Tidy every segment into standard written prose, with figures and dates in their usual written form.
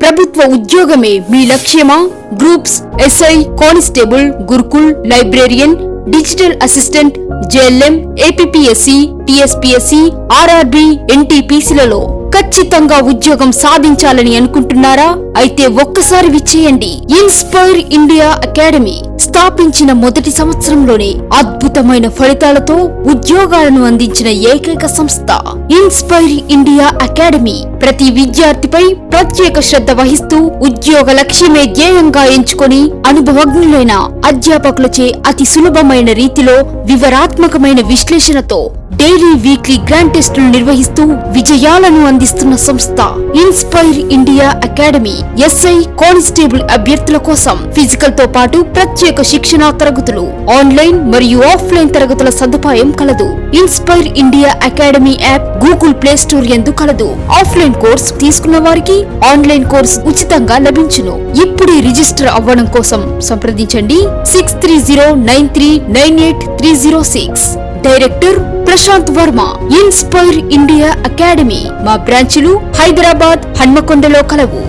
ప్రభుత్వ ఉద్యోగమే మీ లక్ష్యమా? Groups, SI, constable, Gurukul, librarian, digital assistant, JLM, APPSC, TSPSC, RRB, ఎన్టీపీసీలలో ఖచ్చితంగా ఉద్యోగం సాధించాలని అనుకుంటున్నారా? అయితే ఒక్కసారి విచ్చేయండి. ఇన్స్పైర్ ఇండియా అకాడమీ స్థాపించిన మొదటి సంవత్సరంలోనే అద్భుతమైన ఫలితాలతో ఉద్యోగాలను అందించిన ఏకైక సంస్థ ఇన్స్పైర్ ఇండియా అకాడమీ. ప్రతి విద్యార్థిపై ప్రత్యేక శ్రద్ధ వహిస్తూ ఉద్యోగ లక్ష్యమే ధ్యేయంగా ఎంచుకొని అనుభవజ్ఞులైన అధ్యాపకులచే అతి సులభమైన రీతిలో వివరాత్మకమైన విశ్లేషణతో డైలీ, వీక్లీ గ్రాండ్ టెస్టులు నిర్వహిస్తూ విజయాలను అందిస్తున్న సంస్థ inspire India academy. SI, constable అభ్యర్థుల కోసం ఫిజికల్ తో పాటు ప్రత్యేక శిక్షణా తరగతులు, ఆన్లైన్ మరియు ఆఫ్లైన్ తరగతుల సదుపాయం కలదు. Inspire India academy app Google play store యందు కలదు. ఆఫ్లైన్ కోర్సు తీసుకున్న వారికి ఆన్లైన్ కోర్సు ఉచితంగా లభించును. ఇప్పుడే రిజిస్టర్ అవ్వడం కోసం సంప్రదించండి 6309398306. Director Prashant Varma. Inspire India academy. మా బ్రాంచులు హైదరాబాద్, హన్మకొండలో కలవు.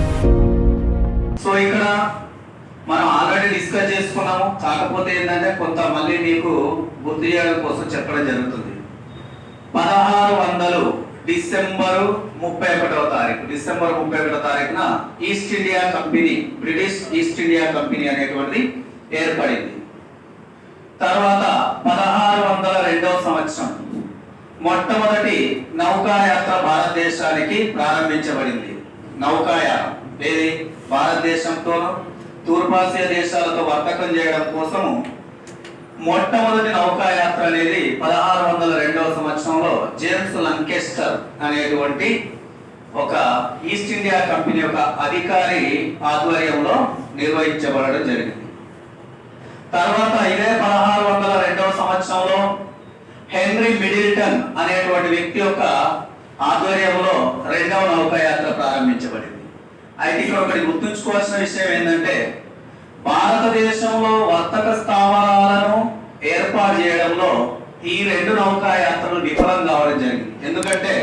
సో ఇక్కడ మనం ఆల్రెడీ డిస్కస్ చేసుకున్నాము. కాకపోతే ఏంటంటే కొంత మళ్ళీ మీకు గుర్తు చేయడం కోసం చెప్పడం జరుగుతుంది. 1600 డిసెంబర్ 31వ తారీఖున east India company, British east India company అనేటువంటిది ఏర్పడింది. తర్వాత 1602వ సంవత్సరం మొట్టమొదటి నౌకాయాత్ర భారతదేశానికి ప్రారంభించబడింది. నౌకాయానం ఏది భారతదేశంతోనూ తూర్పాసియా దేశాలతో వర్తకం చేయడం కోసము మొట్టమొదటి నౌకాయాత్ర అనేది 1602వ సంవత్సరంలో జేమ్స్ లంకెస్టర్ అనేటువంటి ఒక ఈస్ట్ ఇండియా కంపెనీ యొక్క అధికారి ఆధ్వర్యంలో నిర్వహించబడడం జరిగింది. తర్వాత ఇదే 1602వ సంవత్సరంలో హెన్రీ మిడిల్టన్ అనేటువంటి వ్యక్తి యొక్క ఆధ్వర్యంలో రెండవ నౌకాయాత్ర ప్రారంభించబడింది. అయితే ఇక్కడ ఒకటి గుర్తుంచుకోవాల్సిన విషయం ఏంటంటే భారతదేశంలో వర్తక స్థావరాలను ఏర్పాటు చేయడంలో ఈ రెండు నౌకాయాత్రలు విఫలం కావడం జరిగింది. ఎందుకంటే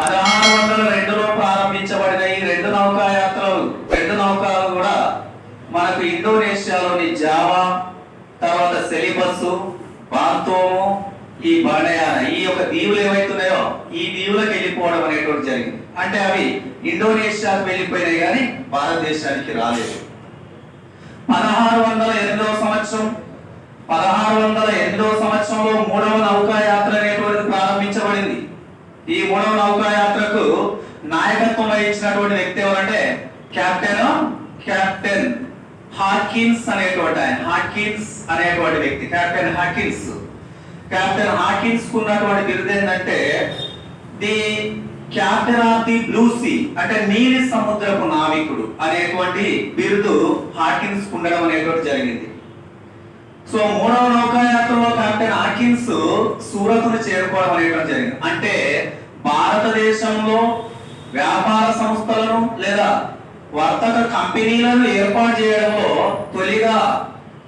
1602లో ప్రారంభించబడిన ఈ రెండు నౌకలు కూడా మనకు ఇండోనేషియాలోని జావా, తర్వాత సెలిబస్, బాంతోము, ఈ బాడయాన, ఈ యొక్క దీవులు ఏవైతున్నాయో ఈ దీవులకు వెళ్ళిపోవడం అనేటువంటి జరిగింది. అంటే అవి ఇండోనేషియాకు వెళ్ళిపోయినాయి కానీ భారతదేశానికి రాలేదు. 1608వ సంవత్సరంలో మూడవ నౌకాయాత్ర అనేటువంటిది ప్రారంభించబడింది. ఈ మూడవ నౌకాయాత్రకు నాయకత్వం వహించినటువంటి వ్యక్తి ఎవరంటే కెప్టెన్ హాకిన్స్ అనేటువంటి వ్యక్తి. కెప్టెన్ హాకిన్స్ ఉన్నటువంటి బిరుదు ఏంటంటే the captain of the blue sea, అంటే నీలి సముద్రపు నావికుడు అనేటువంటి బిరుదు హాకిన్స్ ఉండడం అనేటువంటి జరిగింది. సో మూడవ నౌకాయాత్రలో కెప్టెన్ హాకిన్స్ సూరత్ను చేరుకోవడం అనేటువంటి జరిగింది. అంటే భారతదేశంలో వ్యాపార సంస్థలను లేదా వర్తక కంపెనీలను ఏర్పాటు చేయడంలో తొలిగా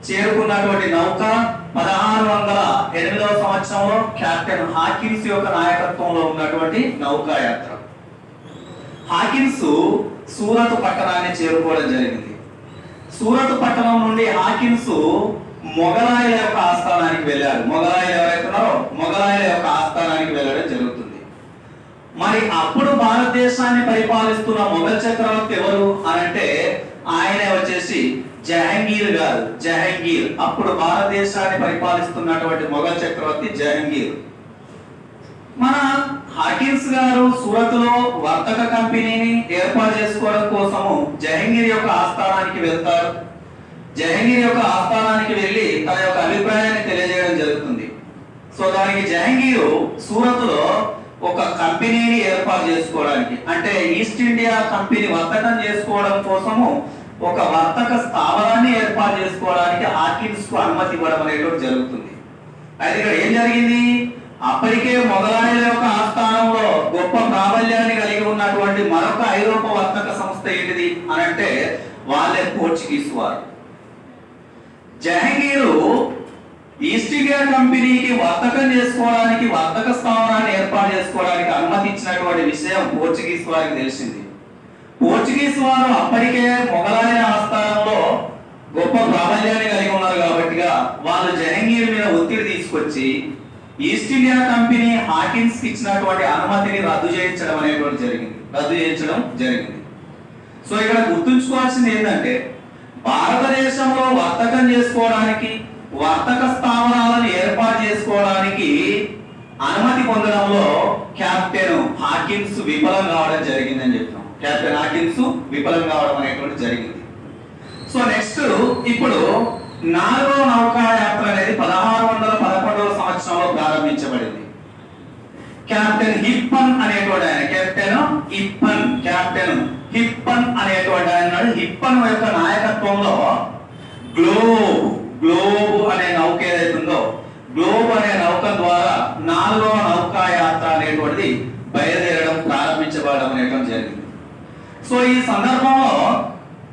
చేరుకున్నటువంటి నౌక 1608వ సంవత్సరంలో కెప్టెన్ హాకిన్స్ యొక్క నాయకత్వంలో ఉన్నటువంటి నౌకాయాత్ర. హాకిన్స్ సూరత్ పట్టణాన్ని చేరుకోవడం జరిగింది. సూరత్ పట్టణం నుండి హాకిన్స్ మొగలాయిల యొక్క ఆస్థానానికి వెళ్ళారు. మొగలాయిలు ఎవరైతున్నారో మొగలాయిల యొక్క ఆస్థానానికి వెళ్ళడం జరుగుతుంది. మరి అప్పుడు భారతదేశాన్ని పరిపాలిస్తున్న మొఘల్ చక్రవర్తి ఎవరు అనంటే ఆయనే వచ్చేసి జహంగీర్ గారు. అప్పుడు భారతదేశాన్ని పరిపాలిస్తున్నటువంటి మొఘల్ చక్రవర్తి జహంగీర్. మన హాకిన్స్ గారు సూరత్ లో వర్తక కంపెనీని ఏర్పాటు చేసుకోవడం కోసము జహంగీర్ యొక్క ఆస్థానానికి వెళ్తారు. జహంగీర్ యొక్క ఆస్థానానికి వెళ్ళి తన యొక్క అభిప్రాయాన్ని తెలియజేయడం జరుగుతుంది. సో దానికి జహంగీర్ సూరత్ లో ఒక కంపెనీని ఏర్పాటు చేసుకోవడానికి, అంటే ఈస్ట్ ఇండియా కంపెనీ వర్తకం చేసుకోవడం కోసము ఒక వర్తక స్థావరాన్ని ఏర్పాటు చేసుకోవడానికి హాకిన్స్ కు అనుమతి ఇవ్వడం అనేటువంటి జరుగుతుంది. అయితే ఇక్కడ ఏం జరిగింది, అప్పటికే మొఘలాయుల యొక్క ఆస్థానంలో గొప్ప ప్రాబల్యాన్ని కలిగి ఉన్నటువంటి మరొక ఐరోపా వర్తక సంస్థ ఏంటిది అనంటే వాళ్ళే పోర్చుగీస్ వారు. జహంగీరు ఈస్ట్ ఇండియా కంపెనీకి వర్తకం చేసుకోవడానికి, వర్తక స్థావరాన్ని ఏర్పాటు చేసుకోవడానికి అనుమతి ఇచ్చినటువంటి విషయం పోర్చుగీస్ వారికి తెలిసింది. పోర్చుగీస్ వారు అప్పటికే మొఘలాయ ఆస్థానంలో గొప్ప ప్రాబల్యాన్ని కలిగి ఉన్నారు కాబట్టిగా వాళ్ళు జహంగీర్ మీద ఒత్తిడి తీసుకొచ్చి ఈస్ట్ ఇండియా కంపెనీ హాకిన్స్ కి ఇచ్చినటువంటి అనుమతిని రద్దు చేయించడం జరిగింది. సో ఇక్కడ గుర్తుంచుకోవాల్సింది ఏంటంటే భారతదేశంలో వర్తకం చేసుకోవడానికి, వర్తక స్థావరాలను ఏర్పాటు చేసుకోవడానికి అనుమతి పొందడంలో కెప్టెన్ హాకిన్స్ విఫలం కావడం జరిగిందని చెప్తున్నాం. కెప్టెన్ హాకిన్స్ విఫలం కావడం అనేటువంటి జరిగింది. సో నెక్స్ట్ ఇప్పుడు 4వ నౌకాయాత్ర అనేది 1611వ సంవత్సరంలో ప్రారంభించబడింది. కెప్టెన్ హిప్పన్ అనేటువంటి ఆయన, కెప్టెన్ హిప్పన్ అనేటువంటి ఆయన, హిప్పన్ యొక్క నాయకత్వంలో గ్లోబ్ అనే నౌక ఏదైతుందో గ్లోబ్ అనే నౌక ద్వారా 4వ నౌకాయాత్ర అనేటువంటిది బయలుదేరడం ప్రారంభించబడడం అనేటువంటి జరిగింది. సో ఈ సందర్భంలో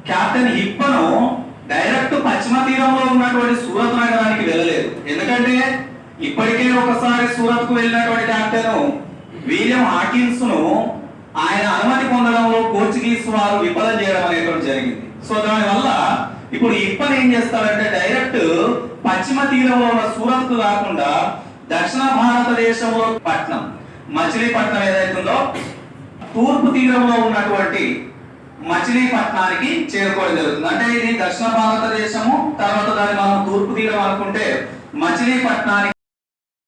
కెప్టెన్ హిప్పను డైరెక్ట్ పశ్చిమ తీరంలో ఉన్నటువంటి సూరత్ నగరానికి వెళ్ళలేదు. ఎందుకంటే ఇప్పటికే ఒకసారి సూరత్ కు వెళ్ళినటువంటి కెప్టెన్ విలియం హాకిన్స్ ను ఆయన అనుమతి పొందడంలో పోర్చుగీస్ వారు విఫలం చేయడం అనేటువంటి జరిగింది. సో దానివల్ల ఇప్పుడు హిప్పన్ ఏం చేస్తాడంటే డైరెక్ట్ పశ్చిమ తీరంలో ఉన్న సూరత్ కు కాకుండా దక్షిణ భారతదేశంలో పట్నం మచిలీపట్నం ఏదైతుందో తూర్పు తీరంలో ఉన్నటువంటి మచిలీపట్నానికి చేరుకోవడం జరుగుతుంది. అంటే ఇది దక్షిణ భారతదేశము, తర్వాత దాన్ని మనం తూర్పు తీరం అనుకుంటే మచిలీపట్నానికి.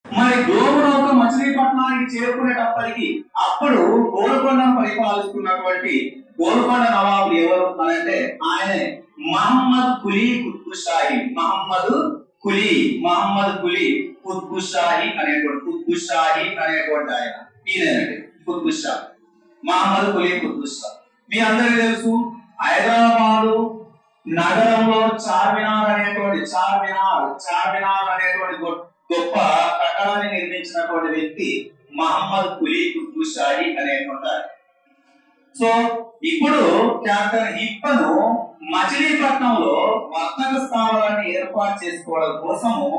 మరి గ్లోబ్ నౌక మచిలీపట్నానికి చేరుకునేటప్పటికి అప్పుడు గోల్కొండను పరిపాలిస్తున్నటువంటి గోల్కొండ నవాబు ఎవరు అని అంటే ఆయనే మహమ్మద్ కులీ కుతుబ్ షాహీ అనేటువంటి ఆయన. ఈయనండి కుతుబ్ షా, మహమ్మద్ కులీ కుతుబ్ షా. మీ అందరికీ తెలుసు హైదరాబాదు నగరంలో చార్మినార్ అనేటువంటి గొప్ప కట్టడాన్ని నిర్మించినటువంటి వ్యక్తి మహమ్మద్ కులీ కుతుబ్ షాహీ అనేటువంటి. సో ఇప్పుడు కెప్టెన్ హిప్పను మచిలీపట్నంలో వర్తక స్థావరాన్ని ఏర్పాటు చేసుకోవడం కోసము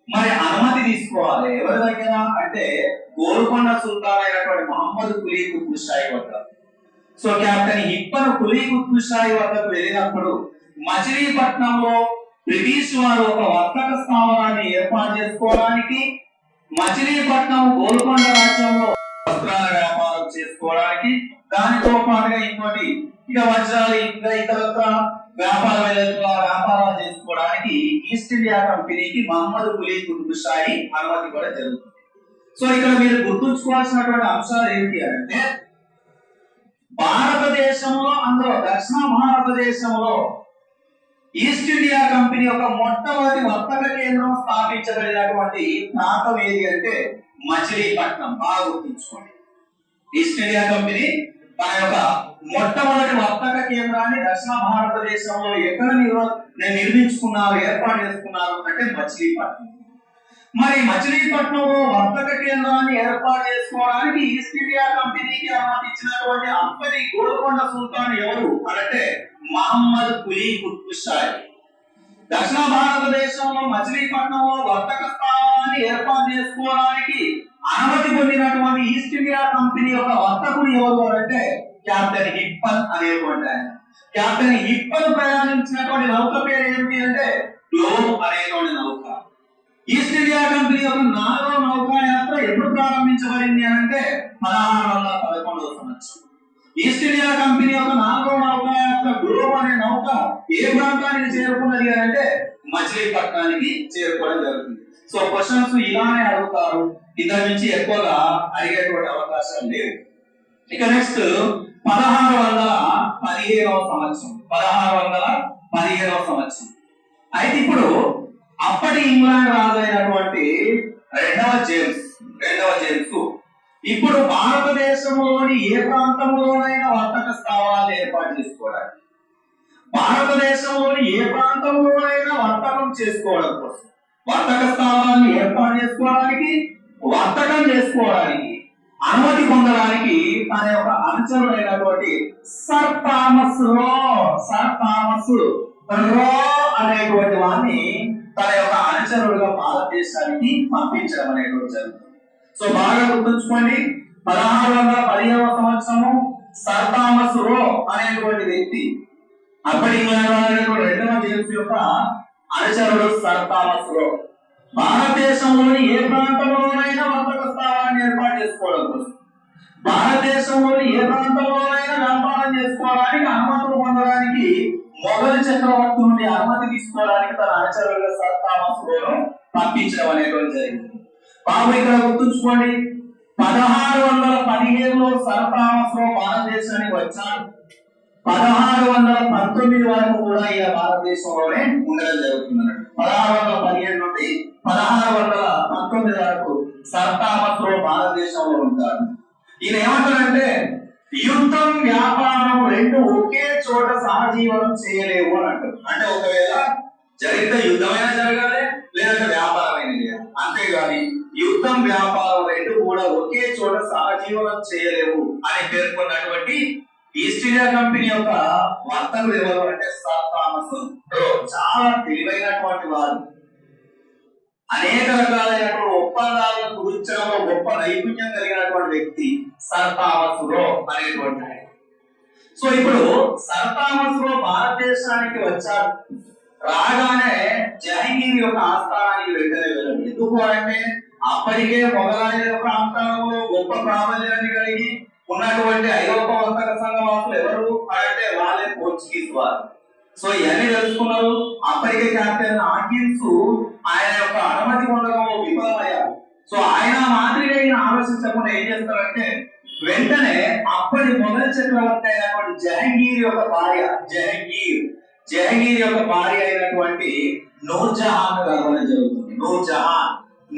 మరి అనుమతి తీసుకోవాలి. ఎవరి దగ్గర అంటే గోల్కొండ సుల్తాన్ అయినటువంటి మహమ్మద్ కులీ కుతుబ్ షాహీ వద్ద. సో కెప్టెన్ హిప్పను కులీ కుతుబ్ షాహీ వద్దకు వెళ్ళినప్పుడు మచిలీపట్నంలో బ్రిటిష్ వారు ఒక వర్తక స్థావరాన్ని ఏర్పాటు చేసుకోవడానికి, మచిలీపట్నం గోల్కొండ రాజ్యంలో వస్త్రాల వ్యాపారం చేసుకోవడానికి, దానితో పాటుగా ఇంకోటి ఇక వజ్రాలు ఇంకా ఇతరత్ర వ్యాపారాలు చేసుకోవడానికి ఈస్ట్ ఇండియా కంపెనీకి మహమ్మద్ కులీ కుతుబ్ షాహీ అనుమతి కూడా జరుగుతుంది. సో ఇక్కడ మీరు గుర్తుంచుకోవాల్సినటువంటి అంశాలు ఏంటి అంటే భారతదేశంలో, అందులో దక్షిణ భారతదేశంలో ఈస్ట్ ఇండియా కంపెనీ యొక్క మొట్టమొదటి వర్తక కేంద్రం స్థాపించబడినటువంటి ప్రాంతం ఏది అంటే మచిలీపట్నం. బాగా గుర్తుంచుకోండి. ఈస్ట్ ఇండియా కంపెనీ తన యొక్క మొట్టమొదటి వర్తక కేంద్రాన్ని దక్షిణ భారతదేశంలో ఎక్కడ నిర్మించుకున్నారు, ఏర్పాటు చేసుకున్నారు అంటే మచిలీపట్నం. మరి మచిలీపట్నంలో వర్తక కేంద్రాన్ని ఏర్పాటు చేసుకోవడానికి ఈస్ట్ ఇండియా కంపెనీకి అనుమతి ఇచ్చినటువంటి అప్పటి గోల్కొండ సుల్తాన్ ఎవరు అంటే మహమ్మద్ కులీ కుతుబ్ షాహీ. దక్షిణ భారతదేశంలో మచిలీపట్నంలో వర్తక స్థావరాన్ని ఏర్పాటు చేసుకోవడానికి అనుమతి పొందినటువంటి ఈస్ట్ ఇండియా కంపెనీ యొక్క వర్తకుడు ఎవరు అంటే కెప్టెన్ హిప్పన్ అనేటువంటి ఆయన. కెప్టెన్ హిప్పన్ ప్రయాణించినటువంటి నౌక పేరు ఏమిటి అంటే గ్లోబ్ అనేటువంటి నౌక. ఈస్ట్ ఇండియా కంపెనీ యొక్క 4వ నౌకాయాత్ర ఎప్పుడు ప్రారంభించబడింది అంటే 1611వ సంవత్సరం. ఈస్ట్ ఇండియా కంపెనీ యొక్క 4వ నౌకాయాత్ర గ్లోబ్ అనే నౌక ఏ ప్రాంతానికి చేరుకున్నది అంటే మచిలీపట్నానికి చేరుకోవడం జరుగుతుంది. సో క్వశ్చన్స్ ఇలానే అడుగుతారు, ఇంతకు మించి ఎక్కువగా అడిగేటువంటి అవకాశం లేదు. ఇక నెక్స్ట్ 1615వ సంవత్సరం. అయితే ఇప్పుడు అప్పటి ఇంగ్లాండ్ రాజు అయినటువంటి రెండవ జేమ్స్ ఇప్పుడు భారతదేశంలోని ఏ ప్రాంతంలోనైనా వర్తక స్థావరాలు ఏర్పాటు చేసుకోవడానికి, భారతదేశంలోని ఏ ప్రాంతంలోనైనా వర్తకం చేసుకోవడం కోసం, వర్తక స్థావరాన్ని ఏర్పాటు చేసుకోవడానికి, వర్తకం చేసుకోవడానికి అనుమతి పొందడానికి తన యొక్క అనుచరుడైనటువంటి సర్ థామస్ రో అనేటువంటి వారిని తన యొక్క అనుచరుడుగా భారతదేశానికి పంపించడం అనేటువంటి జరుగుతుంది. సో బాగా గుర్తుంచుకోండి, 1615వ సంవత్సరము సర్ థామస్ రో అనేటువంటి వ్యక్తి, అప్పటి ఇంగ్లాండ్ రెండవ జేమ్స్ యొక్క అనుచరుడు సర్ థామస్ రో. భారతదేశంలోని ఏ ప్రాంతంలోనైనా వర్తక స్థావరాన్ని ఏర్పాటు చేసుకోవడం కోసం, భారతదేశంలోని ఏ ప్రాంతంలోనైనా వ్యాపారం చేసుకోవడానికి అనుమతులు పొందడానికి మొఘల్ చక్రవర్తి నుండి అనుమతి తీసుకోవడానికి తన అనుచరులుగా సర్ థామస్ రోను పంపించడం అనేటువంటి జరిగింది. బాబు ఇక్కడ గుర్తుంచుకోండి, 1617లో సర్ థామస్ రో భారతదేశానికి వచ్చాడు. 1619 వరకు కూడా ఈయన భారతదేశంలోనే ఉండడం జరుగుతుంది. 1617 నుండి 1619 వరకు సర్ థామస్ రో భారతదేశంలో ఉంటారు. ఈయన ఏమంటారంటే యుద్ధం వ్యాపారం రెండు ఒకే చోట సహజీవనం చేయలేవు అని అంటారు. అంటే ఒకవేళ జరిగితే యుద్ధమైనా జరగాలి, లేదంటే వ్యాపారమైన చేయాలి, అంతేగాని యుద్ధం వ్యాపారం రెండు కూడా ఒకే చోట సహజీవనం చేయలేవు అని పేర్కొన్నటువంటి ఈస్ట్ ఇండియా కంపెనీ యొక్క వర్తకులు ఎవరు అంటే సర్ థామస్ రో. చాలా తెలివైనటువంటి వారు, అనేక రకాలైనటువంటి ఒప్పందాలను కుదిర్చడంలో గొప్ప నైపుణ్యం కలిగినటువంటి వ్యక్తి సర్ థామస్ రో అనేటువంటి ఆయన. సో ఇప్పుడు సర్ థామస్ రో భారతదేశానికి వచ్చారు. రాగానే జహంగీర్ యొక్క ఆస్థానానికి వెంటనే వెళ్ళారు. ఎందుకు అంటే అప్పటికే మొఘలాయుల ప్రాంతంలో గొప్ప ప్రాబల్యాన్ని కలిగి ఉన్నటువంటి ఐరోపా వర్తక సంఘవాసులు ఎవరు అంటే వాళ్ళే పోర్చుగీస్ వారు. సో ఇవన్నీ తెలుసుకున్నారు. అప్పటికే కెప్టెన్ హాకిన్స్ ఆయన యొక్క అనుమతి పొందడంలో విఫలమయ్యారు. సో ఆయన మాదిరిగా ఈయన ఆలోచించకుండా ఏం చేస్తారంటే వెంటనే అప్పటి మొఘల్ చక్రవర్తి అయినటువంటి జహంగీర్ యొక్క భార్య జహంగీర్ యొక్క భార్య అయినటువంటి నూర్జహాన్ కలవడం జరుగుతుంది.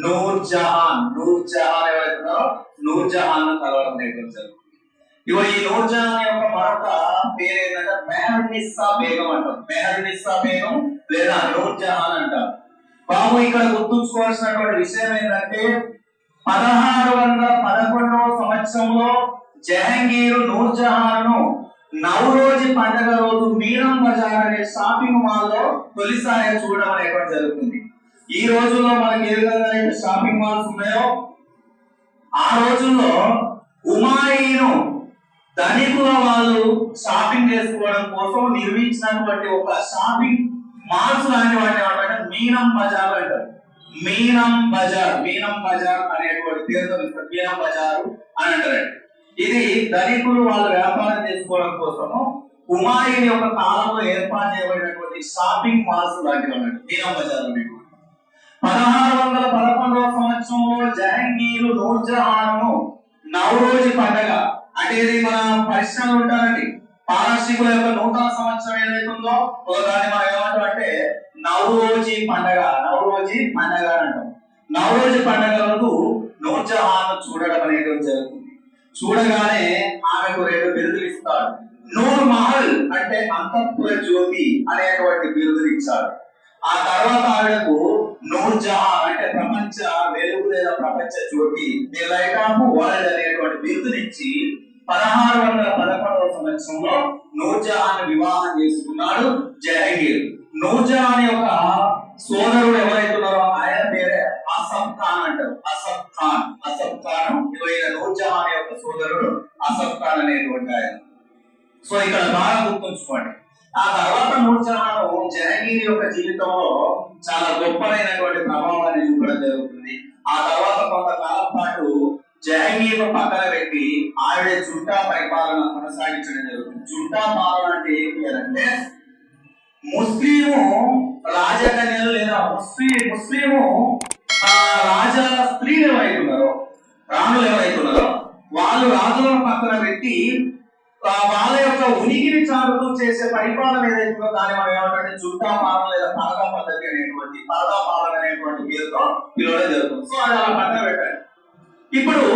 నూర్జహాన్ ఎవరైతున్నారో నూర్జహాన్ కలవడం జరుగుతుంది. ఇగో ఈ నూర్జహాన్ యొక్క మరొక పేరు ఏంటంటే మెహరునిస్సా బేగం అంటారు. మెహరునిస్సా బేగం లేదా నూర్జహాన్ అంటారు. బాబు ఇక్కడ గుర్తుంచుకోవాల్సినటువంటి విషయం ఏంటంటే 1611వ సంవత్సరంలో జహంగీర్ నూర్జహాన్ ను నవరోజు పండుగ రోజు మీరం బజార్ అనే షాపింగ్ మాల్ లో తొలిసారి చూడడం అనేటువంటి జరుగుతుంది. ఈ రోజుల్లో మనకి ఏ విధంగా షాపింగ్ మాల్స్ ఉన్నాయో ఆ రోజుల్లో హుమాయూన్ ధనికుల వాళ్ళు షాపింగ్ చేసుకోవడం కోసం నిర్మించినటువంటి ఒక షాపింగ్ మాల్స్ లాంటి వాటిని ఏమంటే మీనం బజార్ అంటారు. మీనం బజార్ అనేటువంటి పేరుతో మీనం బజార్ అని అంటారు. ఇది ధనికులు వాళ్ళు వ్యాపారం చేసుకోవడం కోసము హుమాయూన్ యొక్క కాలంలో ఏర్పాటు చేయబడినటువంటి షాపింగ్ మాల్స్ లాంటివి అన్నట్టు మీనం బజార్ అనేటువంటి. 1611వ సంవత్సరంలో జహంగీర్ నూర్జహాన్ ను నవరోజు పండుగ అంటే ఇది మన పరిశ్రమలు ఉంటారండి, పారశీకుల యొక్క నూతన సంవత్సరం ఏదైతుందో దాన్ని మనం ఏమంటాం అంటే నవరోజు పండుగ అంటాం. నవరోజు పండుగ రోజు నూర్జహాన్ చూడడం అనేది జరుగుతుంది. చూడగానే ఆమెకు 2 బిరుదులు ఇస్తాడు. నూర్ మహల్ అంటే అంతఃపుర జ్యోతి అనేటువంటి బిరుదులు ఇచ్చాడు. ఆ తర్వాత ఆవిడకు నూర్జహాన్ అంటే ప్రపంచ వెలుగు లేదా ప్రపంచ జ్యోతి లైట్ ఆఫ్ వరల్డ్ అనేటువంటి బిరుదునిచ్చి 1611వ సంవత్సరంలో నూర్జహాన్ వివాహం చేసుకున్నాడు జహంగీర్. నూర్జహాన్ యొక్క సోదరుడు ఎవరైతున్నారో ఆయన పేరే అసఫ్ ఖాన్ అంటారు. అసఫ్ ఖాన్ నూర్జహాన్ యొక్క సోదరుడు అసఫ్ ఖాన్ అనేటువంటి ఆయన. సో ఇక్కడ బాగా గుర్తుంచుకోండి. ఆ తర్వాత నూర్జహాన్ జహంగీర్ యొక్క జీవితంలో చాలా గొప్పదైనటువంటి ప్రభావాన్ని చూపడం జరుగుతుంది. ఆ తర్వాత కొంతకాలం పాటు జహంగీర్ పక్కన పెట్టి ఆవిడ జుంటా పరిపాలన కొనసాగించడం జరుగుతుంది. జుంటా పాలన అంటే ఏంటి అంటే ముస్లిము రాజకన్యలు లేదా ముస్లిము రాజా స్త్రీలు ఎవరైతున్నారో రాణులు ఎవరైతున్నారో వాళ్ళు రాజులను పక్కన పెట్టి వాళ్ళ యొక్క ఉనికిని చాటుతూ చేసే పరిపాలన ఏదైతుందో దాన్ని మనం ఏమంటే జుంటా పాలన లేదా పరదా పద్ధతి అనేటువంటి పరదా పాలన అనేటువంటి పేరుతో పిలవడం జరుగుతుంది. సో అది అలా పక్కన పెట్టండి. ఇప్పుడు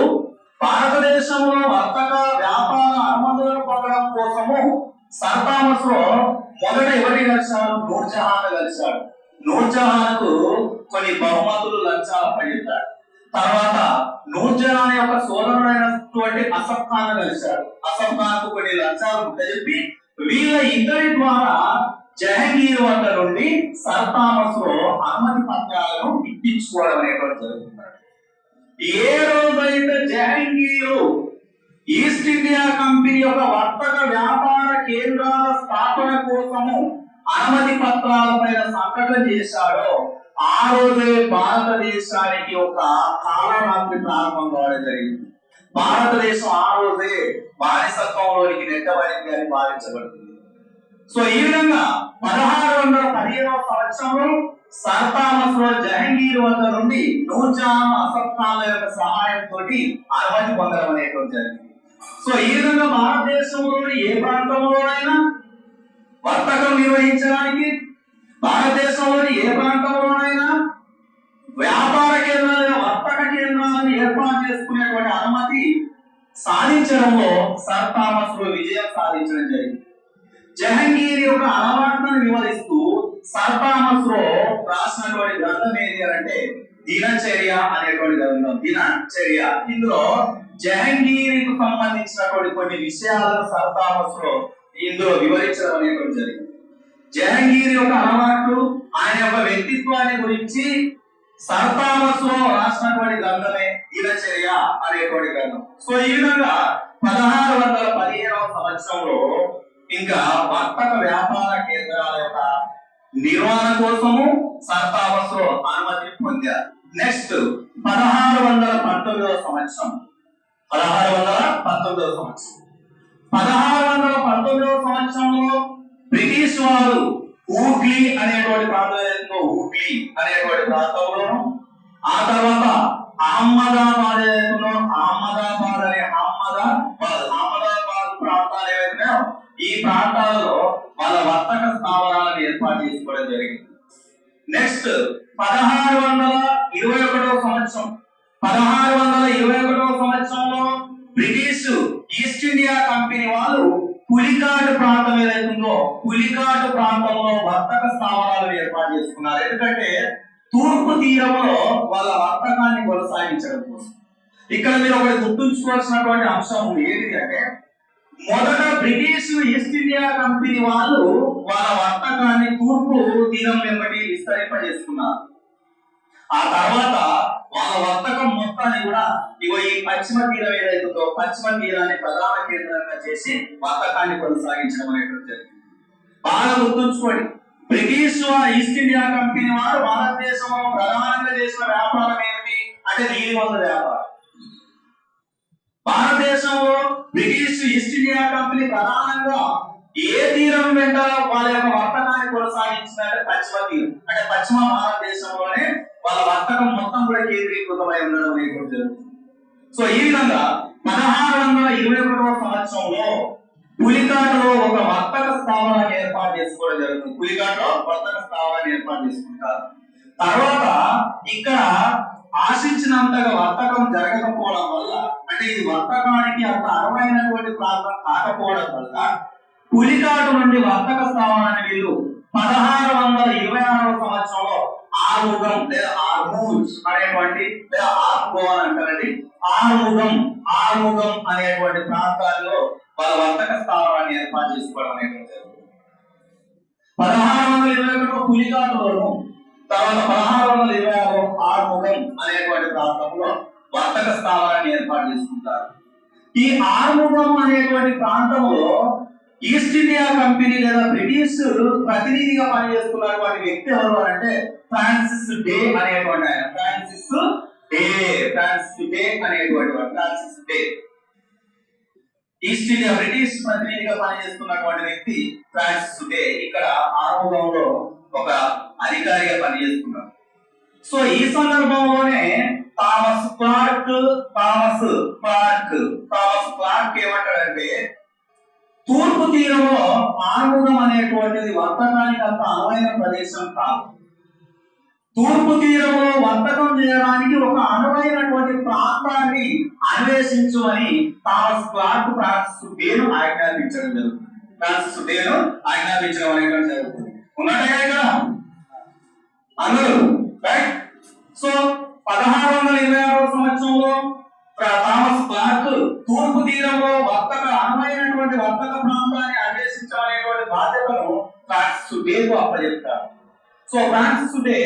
భారతదేశంలో వర్తక వ్యాపార అనుమతులను పొందడం కోసము సర్ థామస్ రో మొదట ఎవరిని కలిశాడు? నూర్జహాన్ కలిశాడు. నూర్జహాన్ కు కొన్ని బహుమతులు లంచాలు పడిస్తాడు. తర్వాత నూర్జహాన్ యొక్క సోదరుడైనటువంటి అసఫ్ ఖాన్ కలిశాడు. అసఫ్ ఖాన్ కు కొన్ని లంచాలు చెప్పి వీళ్ళ ఇద్దరి ద్వారా జహంగీర్ వద్ద నుండి సర్ థామస్ రో అనుమతి పత్రాలను ఇప్పించుకోవడం అనేటువంటి జరుగుతున్నాడు. ఏ రోజైతే జహంగీర్ ఈస్ట్ ఇండియా కంపెనీ యొక్క వర్తక వ్యాపార కేంద్రాల స్థాపన కోసము అనుమతి పత్రాలపైన సంతకం చేశాడో ఆ రోజే భారతదేశానికి ఒక కాలరాత్రి ప్రారంభం కావడం జరిగింది. భారతదేశం ఆ రోజే బానిసత్వంలోనికి నెట్టబడింది అని భావించబడుతుంది. సో ఈ విధంగా 1615వ సంవత్సరంలో సర్ థామస్ లో జహంగీర్ వద్ద నుండి నూర్జహాన్ అసఫ్ యొక్క సహాయంతో అనుమతి పొందడం అనేటువంటి జరిగింది. సో ఈ విధంగా భారతదేశంలోని ఏ ప్రాంతంలోనైనా వర్తకం నిర్వహించడానికి, భారతదేశంలోని ఏ ప్రాంతంలోనైనా వ్యాపార కేంద్రాలు, వర్తక కేంద్రాలను ఏర్పాటు చేసుకునేటువంటి అనుమతి సాధించడంలో సర్ థామస్ లో విజయం సాధించడం జరిగింది. జహంగీర్ యొక్క అలవాట్లను వివరిస్తూ సర్ థామస్ లో రాసినటువంటి గ్రంథం ఏది అంటే దినచర్య అనేటువంటి గ్రంథం. దినచర్య ఇందులో జహంగీర్కు సంబంధించినటువంటి కొన్ని విషయాలను సర్ థామస్ లో ఇందులో వివరించడం అనేటువంటి జరిగింది. జహంగీర్ యొక్క అలవాట్లు, ఆయన యొక్క వ్యక్తిత్వాన్ని గురించి సర్ థామస్ లో రాసినటువంటి గ్రంథమే దినచర్య అనేటువంటి గ్రంథం. సో ఈ విధంగా 1615వ సంవత్సరంలో ఇంకా వర్తక వ్యాపార కేంద్రాల యొక్క నిర్వహణ కోసము సర్ థామస్ లో అనుమతి పొందారు. నెక్స్ట్ 1619వ సంవత్సరం 1619వ సంవత్సరంలో బ్రిటిష్ వారు హూగ్లీ అనేటువంటి ప్రాంతంలోను, ఆ తర్వాత అహ్మదాబాద్ ప్రాంతాలు ఏవైతున్నాయో ఈ ప్రాంతాలలో వాళ్ళ వర్తక స్థావరాలను ఏర్పాటు చేసుకోవడం జరిగింది. నెక్స్ట్ 1621వ సంవత్సరంలో బ్రిటిష్ ఈస్ట్ ఇండియా కంపెనీ వాళ్ళు పులికాటు ప్రాంతం ఏదైతుందో పులికాటు ప్రాంతంలో వర్తక స్థావరాలను ఏర్పాటు చేసుకున్నారు. ఎందుకంటే తూర్పు తీరంలో వాళ్ళ వర్తకాన్ని కొనసాగించడం కోసం. ఇక్కడ మీరు ఒకటి గుర్తుంచుకోవాల్సినటువంటి అంశం ఉంది. ఏంటి అంటే మొదట బ్రిటిష్ ఈస్ట్ ఇండియా కంపెనీ వాళ్ళు వాళ్ళ వర్తకాన్ని తూర్పు తీరం వెంబడి విస్తరింపజేసుకున్నారు. ఆ తర్వాత వాళ్ళ వర్తకం మొత్తాన్ని కూడా ఇగో ఈ పశ్చిమ తీరం ఏదైతుందో పశ్చిమ తీరాన్ని ప్రధాన కేంద్రంగా చేసి వర్తకాన్ని కొనసాగించడం అనేటువంటి జరిగింది. బాగా గుర్తుంచుకోండి, బ్రిటిష్ ఈస్ట్ ఇండియా కంపెనీ వారు భారతదేశంలో ప్రధానంగా చేసిన వ్యాపారం ఏమిటి అంటే నీలిమందు వ్యాపారం. భారతదేశంలో బ్రిటిష్ ఈస్ట్ ఇండియా కంపెనీ ప్రధానంగా ఏ తీరం వెంట వాళ్ళ యొక్క వర్తకాన్ని కొనసాగించిందంటే పశ్చిమ తీరం, అంటే పశ్చిమ భారతదేశంలోనే వాళ్ళ వర్తకం మొత్తం కూడా కేంద్రీకృతమై ఉండడం అనేటువంటి. సో ఈ విధంగా 1621వ సంవత్సరంలో పులికాటులో ఒక వర్తక స్థావరాన్ని ఏర్పాటు చేసుకోవడం జరుగుతుంది. పులికాటులో వర్తక స్థావరాన్ని ఏర్పాటు చేసుకుంటారు. తర్వాత ఇక్కడ ఆశించినంతగా వర్తకం జరగకపోవడం వల్ల, అంటే ఇది వర్తకానికి అంత అనువైనటువంటి ప్రాంతం కాకపోవడం వల్ల పులికాటు నుండి వర్తక స్థావరాన్ని వీళ్ళు 1626వ సంవత్సరంలో ఆరుముగం లేదా ఆర్మూజ్ అనేటువంటి లేదా ఆర్మోన్ అంటారండి, ఆరుముగం అనేటువంటి ప్రాంతాల్లో వాళ్ళ వర్తక స్థావరాన్ని ఏర్పాటు చేసుకోవడం అనేటువంటి 1621 పులికాటులోను, తర్వాత 1626 ఆరుముగం అనేటువంటి ప్రాంతంలో వర్తక స్థావరాన్ని ఏర్పాటు చేసుకుంటారు. ఈ ఆరుముగం అనేటువంటి ప్రాంతంలో ఈస్ట్ ఇండియా కంపెనీ లేదా బ్రిటిష్ ప్రతినిధిగా పనిచేస్తున్నటువంటి వ్యక్తి ఎవరు అంటే ఫ్రాన్సిస్ డే అనేటువంటి ఆయన. ఫ్రాన్సిస్ డే అనేటువంటి ఈస్ట్ ఇండియా బ్రిటిష్ ప్రతినిధిగా పనిచేస్తున్నటువంటి వ్యక్తి ఫ్రాన్సిస్ డే ఇక్కడ ఆరుముగంలో ఒక అధికారిగా పనిచేస్తున్నారు. సో ఈ సందర్భంలోనే థామస్ క్లార్క్ ఏమంటాడంటే తూర్పు తీరంలో ఆరుముగం అనేటువంటిది వర్తకానికి అంత అనువైన ప్రదేశం కాదు. తూర్పు తీరంలో వర్తకం చేయడానికి ఒక అనువైనటువంటి ప్రాంతాన్ని అన్వేషించమని థామస్ క్లార్క్ ఫ్రాన్సిస్ డేను ఆజ్ఞాపించడం జరుగుతుంది. ఉన్నట్టుగా ఇక్కడ అందరూ రైట్. సో 1626వ సంవత్సరంలో థామస్ క్లార్క్ తూర్పు తీరంలో అనువైనటువంటి వర్తక ప్రాంతాన్ని అన్వేషించమనేటువంటి బాధ్యతను ఫ్రాన్సిస్ డేకు అప్పచెప్తారు. సో ఫ్రాన్సిస్ డే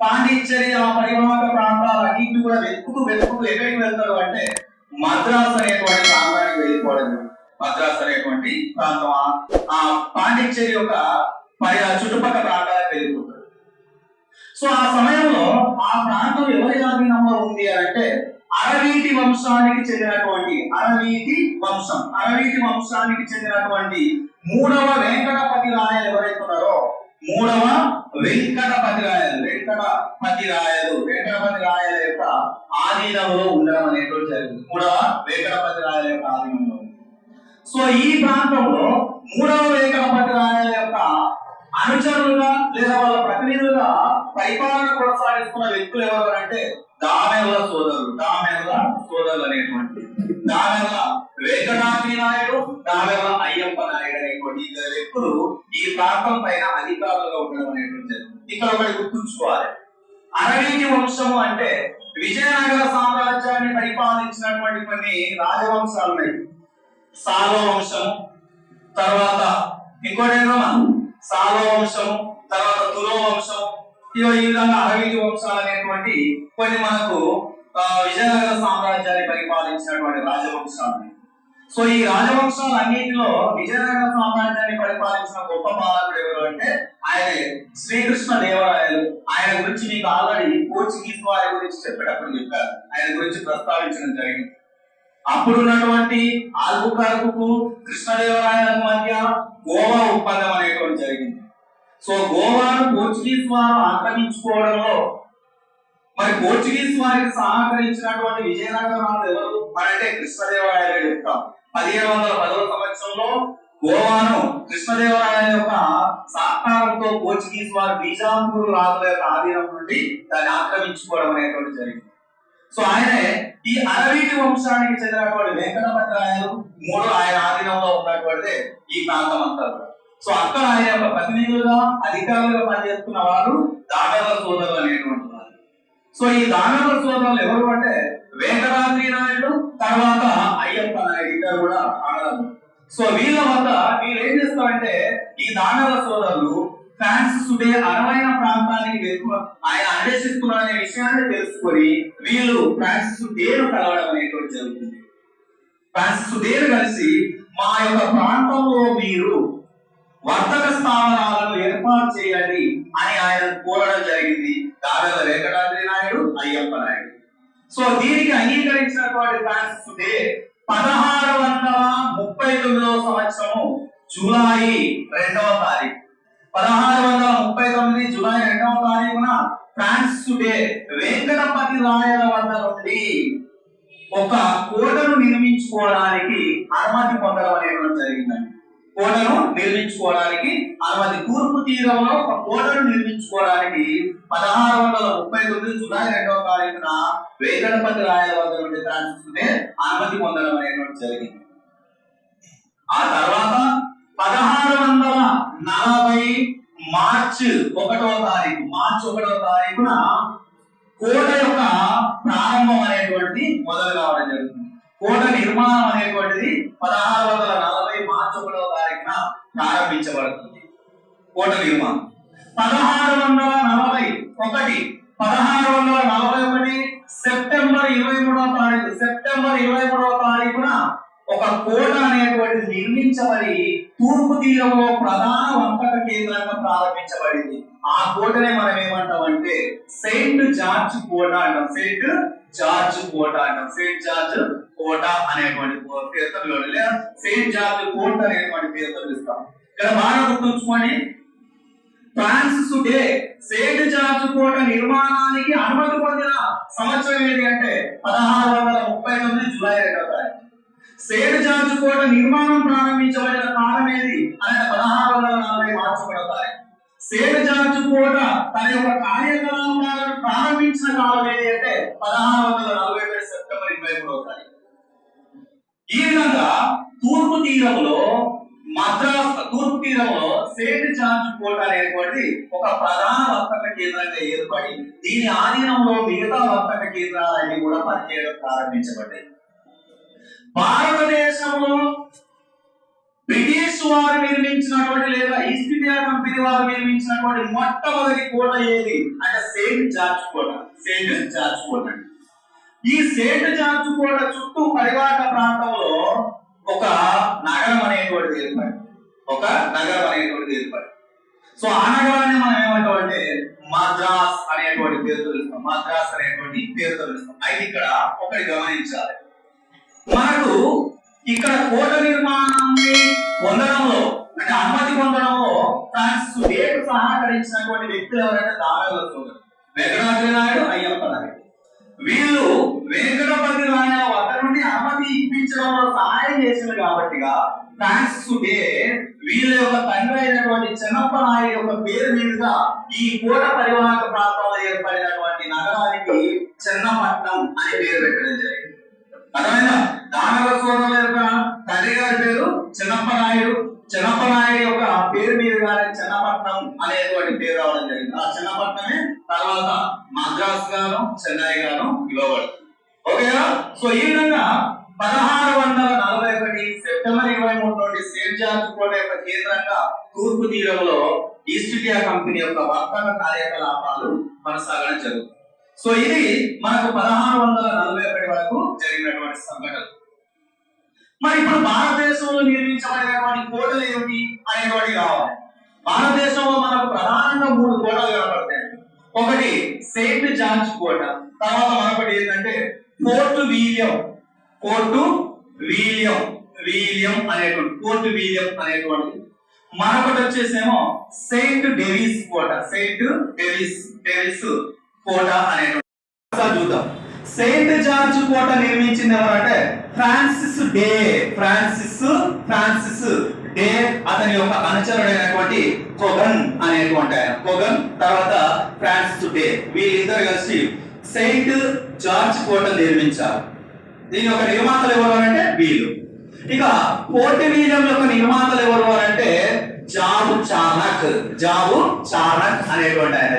పాండిచ్చేరి ఆ పరివాహక ప్రాంతాలన్నింటినీ కూడా వెతుకుతూ ఎక్కడికి వెళ్తారు అంటే మద్రాస్ అనేటువంటి ప్రాంతానికి వెళ్ళిపోవడం జరిగింది. మద్రాస్ అనేటువంటి ప్రాంతం ఆ పాండిచ్చేరి యొక్క చుట్టుపక్కల ప్రాంతాలకు వెళ్ళిపోతాడు. సో ఆ సమయంలో ఆ ప్రాంతం ఎవరి ఆధీనంలో ఉంది అంటే అరవీటి వంశానికి చెందినటువంటి అరవీటి వంశానికి మూడవ వెంకటపతి రాయలు ఎవరైతే ఉన్నారో మూడవ వెంకటపతి రాయల యొక్క ఆధీనంలో ఉండడం అనేటువంటి జరిగింది. మూడవ వెంకటపతి రాయల యొక్క ఆధీనంలో. సో ఈ ప్రాంతంలో మూడవ వెంకటపతి రాయల యొక్క అనుచరులుగా లేదా వాళ్ళ ప్రతినిధులుగా పరిపాలన కొనసాగిస్తున్న వ్యక్తులు ఎవరు అంటే దామెల్ల సోదరులు అనేటువంటి దామెల్ల వెంకటాద్రి నాయుడు, దామెల్ల అయ్యప్ప నాయుడు అనేటువంటి ఇద్దరు వ్యక్తులు ఈ ప్రాంతం పైన అధికారులుగా ఉండడం అనేటువంటి. ఇక్కడ ఒకటి గుర్తుంచుకోవాలి, అరవీటి వంశము అంటే విజయనగర సామ్రాజ్యాన్ని పరిపాలించినటువంటి కొన్ని రాజవంశాలు ఉన్నాయి. సాలో వంశము, తర్వాత ఇంకోటి సాలో వంశము, తర్వాత తులో వంశము, ఈ విధంగా అరవీటి వంశాలు అనేటువంటి కొన్ని మనకు విజయనగర సామ్రాజ్యాన్ని పరిపాలించినటువంటి రాజవంశాలు. సో ఈ రాజవంశాలు అన్నింటిలో విజయనగర సామ్రాజ్యాన్ని పరిపాలించిన గొప్ప పాలకుడు ఎవరు అంటే ఆయన శ్రీకృష్ణ దేవరాయలు. ఆయన గురించి మీకు ఆల్రెడీ పోర్చుగీస్ వారి గురించి చెప్పేటప్పుడు చెప్పారు, ఆయన గురించి ప్రస్తావించడం జరిగింది. అప్పుడున్నటువంటి ఆల్బుకర్కు కృష్ణదేవరాయలకు మధ్య గోవా ఒప్పందం అనేటువంటి జరిగింది. సో గోవాను పోర్చుగీస్ వారు ఆక్రమించుకోవడంలో మరి పోర్చుగీస్ వారికి సహకరించినటువంటి విజయనగర రాజు ఎవరు అంటే కృష్ణదేవరాయలు చెప్తాం. 1710వ సంవత్సరంలో గోవాను కృష్ణదేవరాయల యొక్క సహకారంతో పోర్చుగీస్ వారు బీజాపూర్ రాజుల యొక్క ఆధీనం నుండి దాన్ని ఆక్రమించుకోవడం అనేటువంటి జరిగింది. సో ఆయనే ఈ అరవీటి వంశానికి చెందినటువంటి వెంకటపతి రాయలు మూడు ఆయన ఆధీనంలో ఉన్నటువంటి ఈ ప్రాంతం అంతా. సో అక్కడ ఆయన యొక్క ప్రతినిధులుగా అధికారులుగా పనిచేస్తున్న వారు దామెల్ల సోదరులు అనేటువంటి వారు. సో ఈ దామెల్ల సోదరులు ఎవరు అంటే వెంకటాద్రి నాయుడు, తర్వాత అయ్యప్ప నాయుడు, ఇద్దరు కూడా అన్నదమ్ములు. సో వీళ్ళ వద్ద వీళ్ళు ఏం చేస్తారంటే ఈ దామెల్ల సోదరులు ఫ్రాన్సిస్ డే అనువైన ప్రాంతానికి ఆయన అన్వేషిస్తున్నారనే విషయాన్ని తెలుసుకొని వీళ్ళు ఫ్రాన్సిస్ డేను కలవడం అనేటువంటి జరుగుతుంది. ఫ్రాన్సిస్ డేను కలిసి మా యొక్క ప్రాంతంలో మీరు వర్తక స్థావరాలను ఏర్పాటు చేయాలి అని ఆయన కోరడం జరిగింది. దామెల్ల వెంకటాద్రి నాయుడు, అయ్యప్ప నాయుడు. సో దీనికి అంగీకరించినటువంటి ఫ్రాన్సిస్ డే 1639వ సంవత్సరము జూలై 2వ తారీఖు 1639 జూలై 2వ తారీఖున ఫ్రాన్సిస్ డే వెంకటపతి రాయల వద్ద నుండి ఒక కోటను నిర్మించుకోవడానికి అనుమతి పొందడం అనేటువంటి జరిగిందండి. కోటను నిర్మించుకోవడానికి అనుమతి, తూర్పు తీరంలో ఒక కోటను నిర్మించుకోవడానికి 1639 జూలై 2వ తారీఖున వెంకటపతి రాయల వద్ద నుండి ఫ్రాన్సిస్ డే అనుమతి పొందడం అనేటువంటి జరిగింది. ఆ తర్వాత 1640 మార్చి 1వ తారీఖున కోట యొక్క ప్రారంభం అనేటువంటి మొదలు కావడం జరుగుతుంది. కోట నిర్మాణం అనేటువంటిది 1640 మార్చి 1వ తారీఖున ప్రారంభించబడుతుంది. కోట నిర్మాణం 1641 సెప్టెంబర్ 23వ తారీఖున ఒక కోట అనేటువంటిది నిర్మించబడి తూర్పు తీరంలో ప్రధాన వర్తక కేంద్రంగా ప్రారంభించబడింది. ఆ కోటనే మనం ఏమంటామంటే సెయింట్ జార్జ్ కోట అంటాం. సెయింట్ జార్జ్ కోట అనేటువంటి పేరుతో లేదా సెయింట్ జార్జ్ కోట అనేటువంటి పేరుతో పిలుస్తాం. ఇక్కడ బాగా గుర్తుంచుకోండి, ఫ్రాన్సిస్ డే సెయింట్ జార్జ్ కోట నిర్మాణానికి అనుమతి పొందిన సంవత్సరం ఏంటి అంటే 1639 జూలై 2వ తారీఖు. సెయింట్ జార్జ్ కోట నిర్మాణం ప్రారంభించబడిన కాలం ఏది అంటే 1640 మార్చి 1వ తారీఖు. సెయింట్ జార్జ్ కోట తన యొక్క కార్యకలాపాలను ప్రారంభించిన కాలం ఏది అంటే 1647 సెప్టెంబర్ 23వ తారీఖు. ఈ విధంగా తూర్పు తీరంలో సెయింట్ జార్జ్ కోట అనేటువంటి ఒక ప్రధాన వర్తక కేంద్రంగా ఏర్పడి దీని ఆధీనంలో మిగతా వర్తక కేంద్రాలన్నీ కూడా పనిచేయడం ప్రారంభించబడ్డాయి. భారతదేశంలో బ్రిటిష్ వారు నిర్మించినటువంటి లేదా ఈస్ట్ ఇండియా కంపెనీ వారు నిర్మించినటువంటి మొట్టమొదటి కోట ఏది అంటే సెయింట్ జార్జ్ కోట. ఈ సెయింట్ జార్జ్ కోట చుట్టూ పరివాహక ప్రాంతంలో ఒక నగరం అనేటువంటిది ఏర్పడింది. సో ఆ నగరాన్ని మనం ఏమంటామంటే మద్రాస్ అనేటువంటి పేరుతో పిలుస్తాం. అయితే ఇక్కడ ఒకటి గమనించాలి, మనకు ఇక్కడ కోట నిర్మాణాన్ని పొందడంలో అంటే అనుమతి పొందడంలో ఫ్రాన్సిస్ బేకు సహకరించినటువంటి వ్యక్తులు ఎవరంటే దానవ సోదరులు వెంకటాద్రి నాయుడు, అయ్యప్ప నాయుడు. వీళ్ళు వెంకటపతి నాయన వద్ద నుండి అనుమతి ఇప్పించడంలో సహాయం చేసింది కాబట్టిగా ఫ్రాన్సిస్ డే వీళ్ళ యొక్క తండ్రి అయినటువంటి చెన్నప్ప నాయుడు యొక్క పేరు మీదుగా ఈ కోట పరివాహక ప్రాంతంలో ఏర్పడినటువంటి నగరానికి చెన్నపట్నం అని పేరు పెట్టడం జరిగింది. అర్థమైందా? దానవ సోదరుల యొక్క తండ్రి గారి పేరు చెన్నప్ప నాయుడు యొక్క పేరు మీదుగానే చెన్నపట్నం అనేటువంటి పేరు రావడం జరిగింది. ఆ చెన్నపట్నమే తర్వాత మద్రాస్ గాను చెన్నై గాను పిలువబడుతుంది. ఓకేనా? సో ఈ విధంగా 1641 సెప్టెంబర్ 23 నుండి సెయింట్ జార్జ్ కోట యొక్క కేంద్రంగా తూర్పు తీరంలో ఈస్ట్ ఇండియా కంపెనీ యొక్క వర్తక కార్యకలాపాలు కొనసాగడం జరుగుతుంది. సో ఇది మనకు 1641 వరకు జరిగినటువంటి సంఘటన. మరి ఇప్పుడు భారతదేశంలో నిర్మించబడినటువంటి కోటలు ఏమిటి అనేటువంటి కావాలి. భారతదేశంలో మనకు ప్రధానంగా 3 కోటలు కనబడతాయి. ఒకటి సెయింట్ జార్జ్ కోట, తర్వాత మరొకటి ఏంటంటే ఫోర్ట్ విలియం అనేటువంటి, మరొకటి వచ్చేసేమో సెయింట్ డేవిస్ కోట అనేటువంటి. చూద్దాం. సెయింట్ జార్జ్ కోట నిర్మించింది ఎవరంటే ఫ్రాన్సిస్ డే అతని యొక్క అనుచరుడైనటువంటి కొగన్ అనేటువంటి ఆయన. కొగన్ తర్వాత ఫ్రాన్సిస్ డే వీళ్ళిద్దరు కలిసి సెయింట్ జార్జ్ కోట నిర్మించారు. దీని యొక్క నిర్మాతలు ఎవరు అంటే వీళ్ళు. ఇక ఫోర్ట్ విలియం యొక్క నిర్మాతలు ఎవరు అంటే జాబు చానక్ అనేటువంటి ఆయన.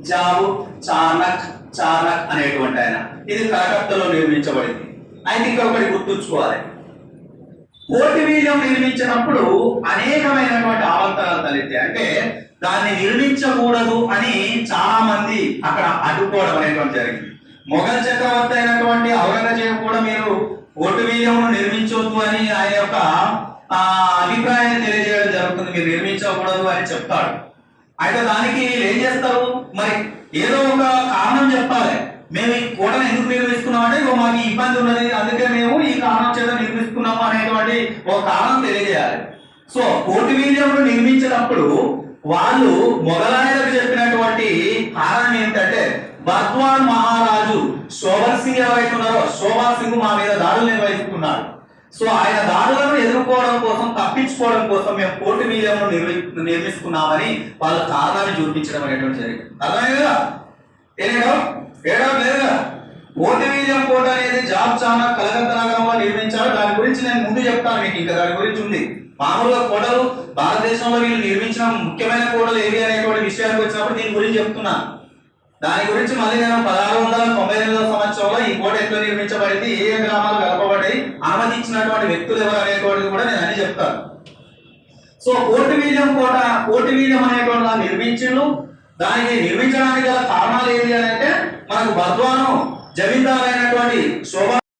జాబు చానక్ అనేటువంటి ఆయన. ఇది కలకత్తాలో నిర్మించబడింది. అయితే ఇక్కడ ఒకటి గుర్తుంచుకోవాలి, ఫోర్ట్ విలియం నిర్మించినప్పుడు అనేకమైనటువంటి అవాంతరాలు తలెత్తాయి. అంటే దాన్ని నిర్మించకూడదు అని చాలా మంది అక్కడ అడ్డుకోవడం అనేటువంటి జరిగింది. మొఘల్ చక్రవర్తి అయినటువంటి ఔరంగజేబు కూడా మీరు ఫోర్ట్ విలియం నిర్మించవద్దు అని ఆయన యొక్క అభిప్రాయాన్ని తెలియజేయడం జరుగుతుంది. మీరు నిర్మించకూడదు అని చెప్తాడు. అయితే దానికి ఏం చేస్తారు, మరి ఏదో ఒక కారణం చెప్పాలి. మేము ఈ కోటను ఎందుకు నిర్మిస్తున్నాం అంటే మాకు ఇబ్బంది ఉన్నది, అందుకే మేము ఈ కారణం చేత నిర్మిస్తున్నాము అనేటువంటి ఒక కారణం తెలియజేయాలి. సో ఫోర్ట్ విలియం నిర్మించినప్పుడు వాళ్ళు మొఘలాయులకు చెప్పినటువంటి కారణం ఏంటంటే బర్ద్వాన్ మహారాజు శోభన్ సింగ్ ఎవరైతే ఉన్నారో శోభన్ సింగ్ మా మీద దాడులు నిర్వహిస్తున్నాడు. సో ఆయన దాడులను ఎదుర్కోవడం కోసం, తప్పించుకోవడం కోసం మేము ఫోర్ట్ విలియం నిర్మిస్తున్నామని వాళ్ళ కారణాన్ని చూపించడం అనేటువంటి జరిగింది. అర్థమైంది కదా? ఏడవ లేదు. ఫోర్ట్ విలియం కోట అనేది జాబ్ చానక్ కలకత్తా నగరంలో నిర్మించారు. దాని గురించి నేను ముందు చెప్తాను మీకు, ఇంకా దాని గురించి ఉంది. మామూలుగా కోటలు భారతదేశంలో వీళ్ళు నిర్మించిన ముఖ్యమైన కోటలు ఏవి అనేటువంటి విషయానికి వచ్చినప్పుడు దీని గురించి చెప్తున్నాను. దాని గురించి మళ్ళీ నేను 1698 సంవత్సరంలో ఈ కోట ఎట్లా నిర్మించబడింది, ఏ గ్రామాలు కలపబడి అనుమతించినటువంటి వ్యక్తులు ఎవరు అనేటువంటిది కూడా నేను అన్ని చెప్తాను. సో ఫోర్ట్ విలియం అనేటువంటి దాన్ని నిర్మించిండు. దానికి నిర్మించడానికి గల కారణాలు ఏంటి అని అంటే మనకు బర్ద్వాను జమీందారు అయినటువంటి శోభా